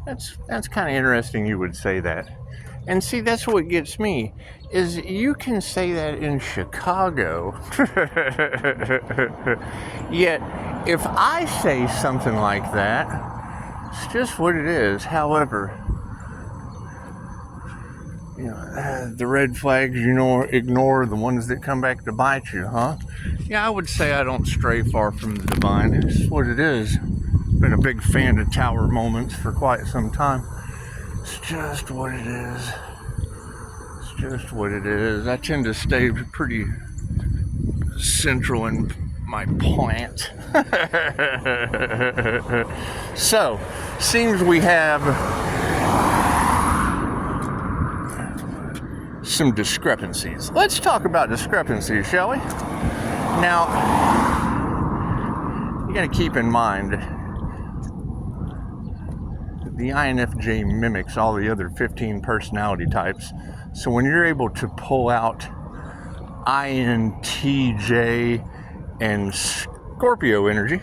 That's kind of interesting you would say that. And see, that's what gets me, is you can say that in Chicago, yet if I say something like that, it's just what it is. However, the red flags, ignore the ones that come back to bite you, huh? Yeah, I would say I don't stray far from the divine. It's what it is. Been a big fan of tower moments for quite some time. It's just what it is. It's just what it is. I tend to stay pretty central in my plant. So, seems we have some discrepancies. Let's talk about discrepancies, shall we? Now, you gotta keep in mind, the INFJ mimics all the other 15 personality types. So when you're able to pull out INTJ and Scorpio energy,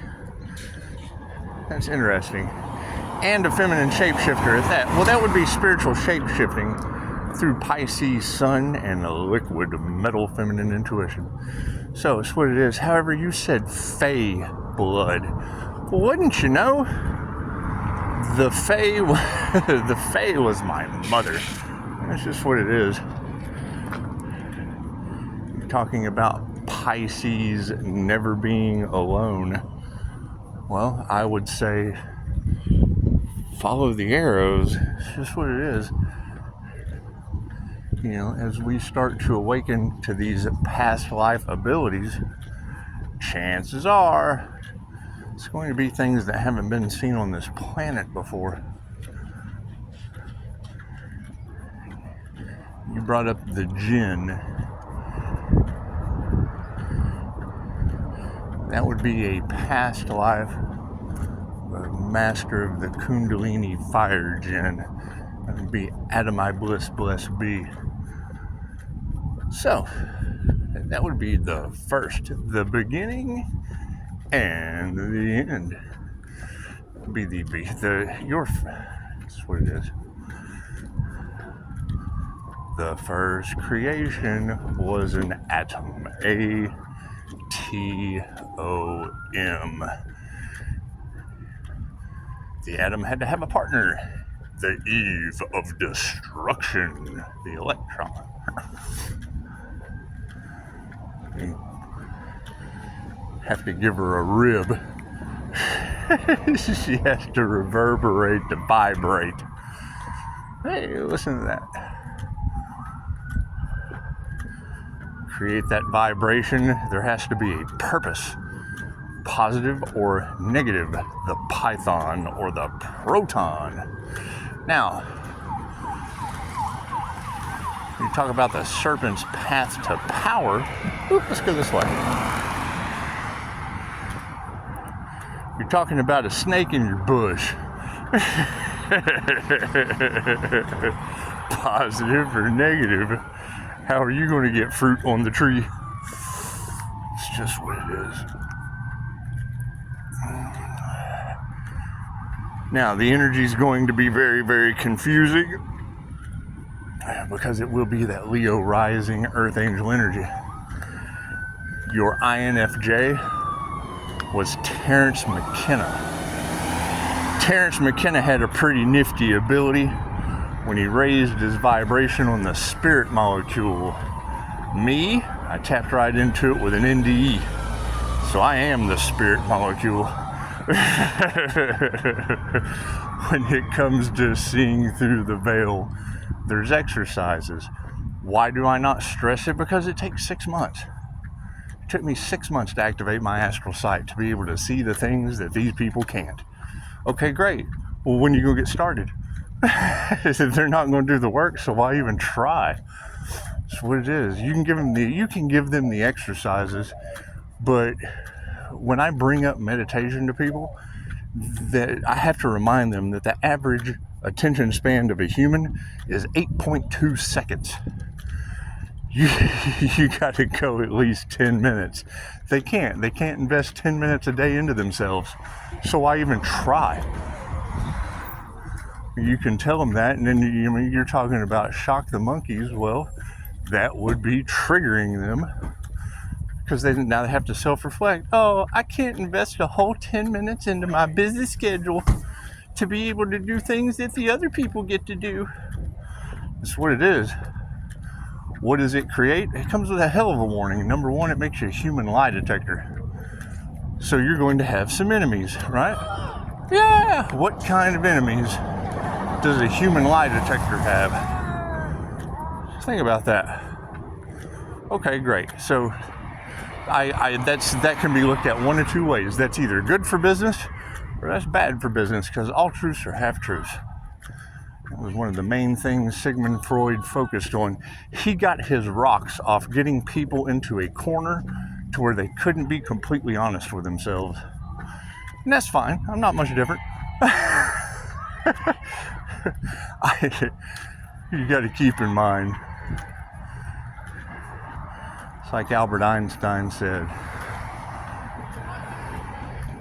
that's interesting. And a feminine shapeshifter at that. Well, that would be spiritual shapeshifting through Pisces sun and a liquid metal feminine intuition. So it's what it is. However, you said Fae blood. Well, wouldn't you know? The Fae was my mother. That's just what it is. You're talking about Pisces never being alone. Well, I would say follow the arrows. It's just what it is. As we start to awaken to these past life abilities, chances are it's going to be things that haven't been seen on this planet before. You brought up the jinn. That would be a past life, a master of the Kundalini fire jinn. That would be Adamai Bliss, blessed be. So, that would be the first, the beginning, and the end. Be your. That's what it is. The first creation was an atom. A-T-O-M. The atom had to have a partner. The eve of destruction. The electron. You have to give her a rib. She has to reverberate to vibrate. Hey, listen to that. Create that vibration, there has to be a purpose, positive or negative, the python or the proton. Now, you talk about the serpent's path to power. Let's go this way. You're talking about a snake in your bush. Positive or negative, how are you going to get fruit on the tree? It's just what it is. Now, the energy is going to be very, very confusing because it will be that Leo rising Earth Angel energy. Your INFJ was Terence McKenna. Terence McKenna had a pretty nifty ability when he raised his vibration on the spirit molecule. Me, I tapped right into it with an NDE. So I am the spirit molecule. When it comes to seeing through the veil, there's exercises. Why do I not stress it? Because it takes 6 months. It took me 6 months to activate my astral sight to be able to see the things that these people can't. Okay, great. Well, when are you going to get started? They're not going to do the work, so why even try? That's what it is. You can give them the exercises, but when I bring up meditation to people, that I have to remind them that the average attention span of a human is 8.2 seconds. You got to go at least 10 minutes. They can't invest 10 minutes a day into themselves. So why even try? You can tell them that, and then you're talking about shock the monkeys. Well, that would be triggering them, because now they have to self-reflect. Oh, I can't invest a whole 10 minutes into my busy schedule to be able to do things that the other people get to do. That's what it is. What does it create? It comes with a hell of a warning. Number one, it makes you a human lie detector. So you're going to have some enemies, right? Yeah. What kind of enemies does a human lie detector have? Think about that. Okay, great. So that can be looked at one of two ways. That's either good for business or that's bad for business, because all truths are half truths. That was one of the main things Sigmund Freud focused on. He got his rocks off getting people into a corner to where they couldn't be completely honest with themselves. And that's fine. I'm not much different. You got to keep in mind, it's like Albert Einstein said,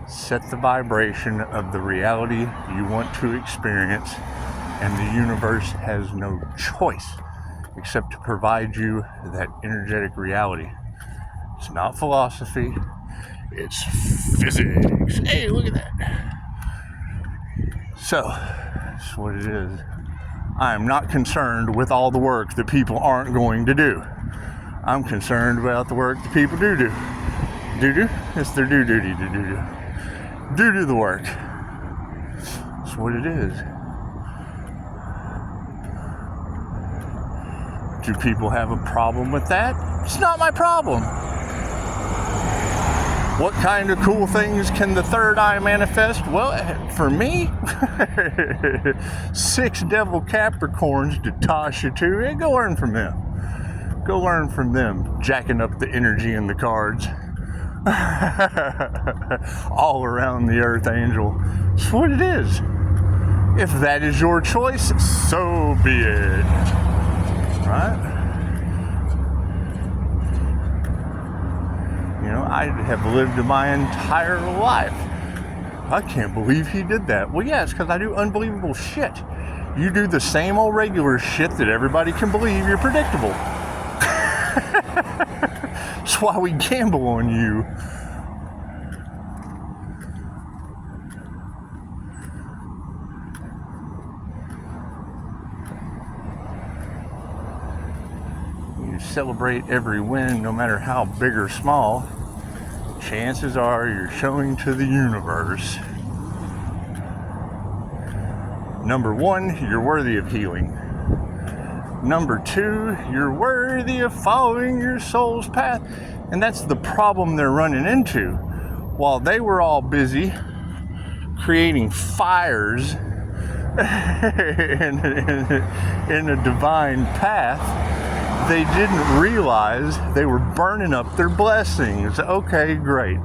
set the vibration of the reality you want to experience, and the universe has no choice except to provide you that energetic reality. It's not philosophy, it's physics. Hey, look at that. So, that's what it is. I am not concerned with all the work that people aren't going to do. I'm concerned about the work that people do. Do? It's their duty to do. Do the work. That's what it is. Do people have a problem with that? It's not my problem. What kind of cool things can the third eye manifest? Well, for me, 6 devil Capricorns to toss you to. Hey, go learn from them. Go learn from them, jacking up the energy in the cards. All around the Earth Angel. That's what it is. If that is your choice, so be it. Right? I have lived my entire life. I can't believe he did that. Well, yeah, it's because I do unbelievable shit. You do the same old regular shit that everybody can believe you're predictable. That's why we gamble on you. You celebrate every win, no matter how big or small. Chances are you're showing to the universe, number one, you're worthy of healing. Number two, you're worthy of following your soul's path. And that's the problem they're running into. While they were all busy creating fires in a divine path, they didn't realize they were burning up their blessings. Okay, great.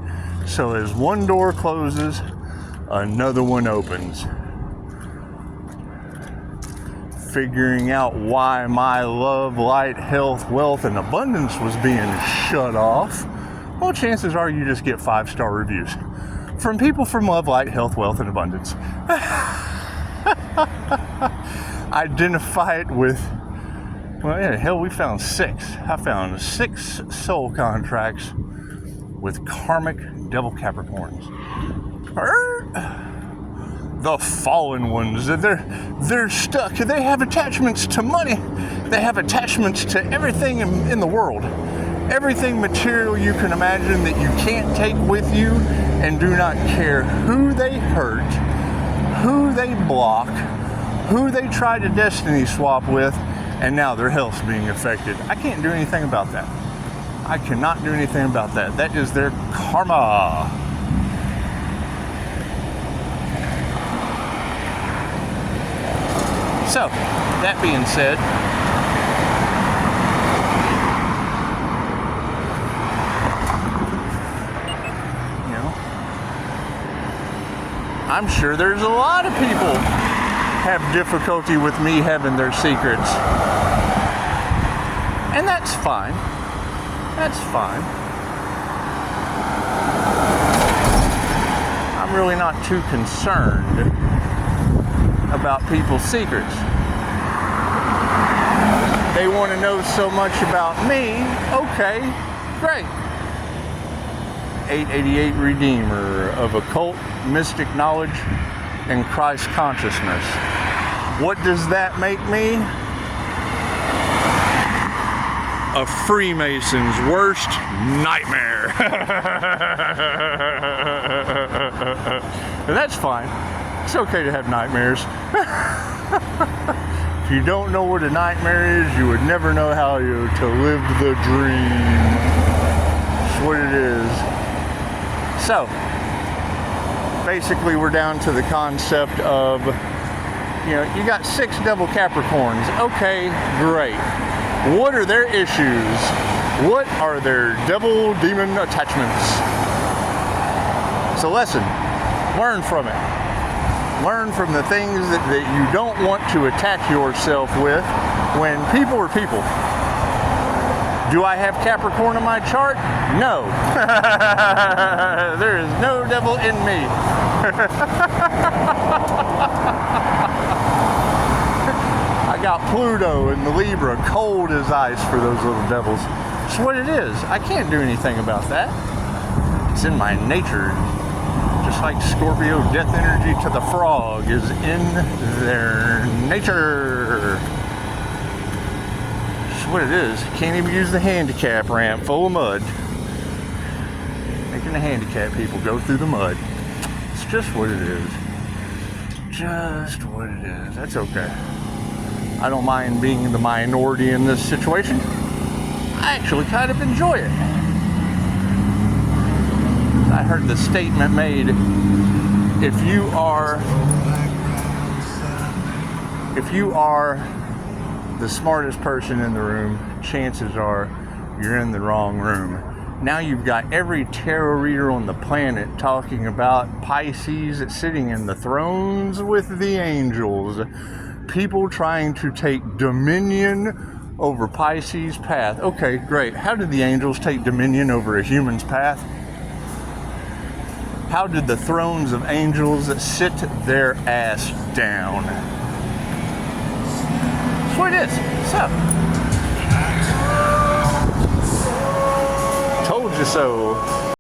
So as one door closes, another one opens. Figuring out why my love, light, health, wealth, and abundance was being shut off, well, chances are you just get 5-star reviews from people from love, light, health, wealth, and abundance. Identify it with, well, yeah, hell, we found 6. I found 6 soul contracts with karmic devil Capricorns. The fallen ones, they're stuck. They have attachments to money. They have attachments to everything in the world. Everything material you can imagine that you can't take with you, and do not care who they hurt, who they block, who they try to destiny swap with, and now their health's being affected. I can't do anything about that. I cannot do anything about that. That is their karma. So, that being said, I'm sure there's a lot of people have difficulty with me having their secrets. And that's fine. That's fine. I'm really not too concerned about people's secrets. They want to know so much about me. Okay, great. 888 Redeemer of occult, mystic knowledge, and Christ consciousness. What does that make me? A Freemason's worst nightmare. And that's fine. It's okay to have nightmares. If you don't know what a nightmare is, you would never know how to live the dream. That's what it is. So, basically we're down to the concept of, you got 6 devil Capricorns. Okay, great. What are their issues? What are their devil demon attachments? It's a lesson. Learn from it. Learn from the things that you don't want to attack yourself with when people are people. Do I have Capricorn in my chart? No. There is no devil in me. I got Pluto in the Libra, cold as ice for those little devils. It's what it is. I can't do anything about that. It's in my nature. Just like Scorpio, death energy to the frog is in their nature. It's what it is. Can't even use the handicap ramp full of mud. Making the handicap people go through the mud. It's just what it is. Just what it is. That's okay. I don't mind being the minority in this situation. I actually kind of enjoy it. I heard the statement made, if you are the smartest person in the room, chances are you're in the wrong room. Now you've got every tarot reader on the planet talking about Pisces sitting in the thrones with the angels. People trying to take dominion over Pisces' path. Okay, great. How did the angels take dominion over a human's path? How did the thrones of angels sit their ass down? That's what it is. So, told you so.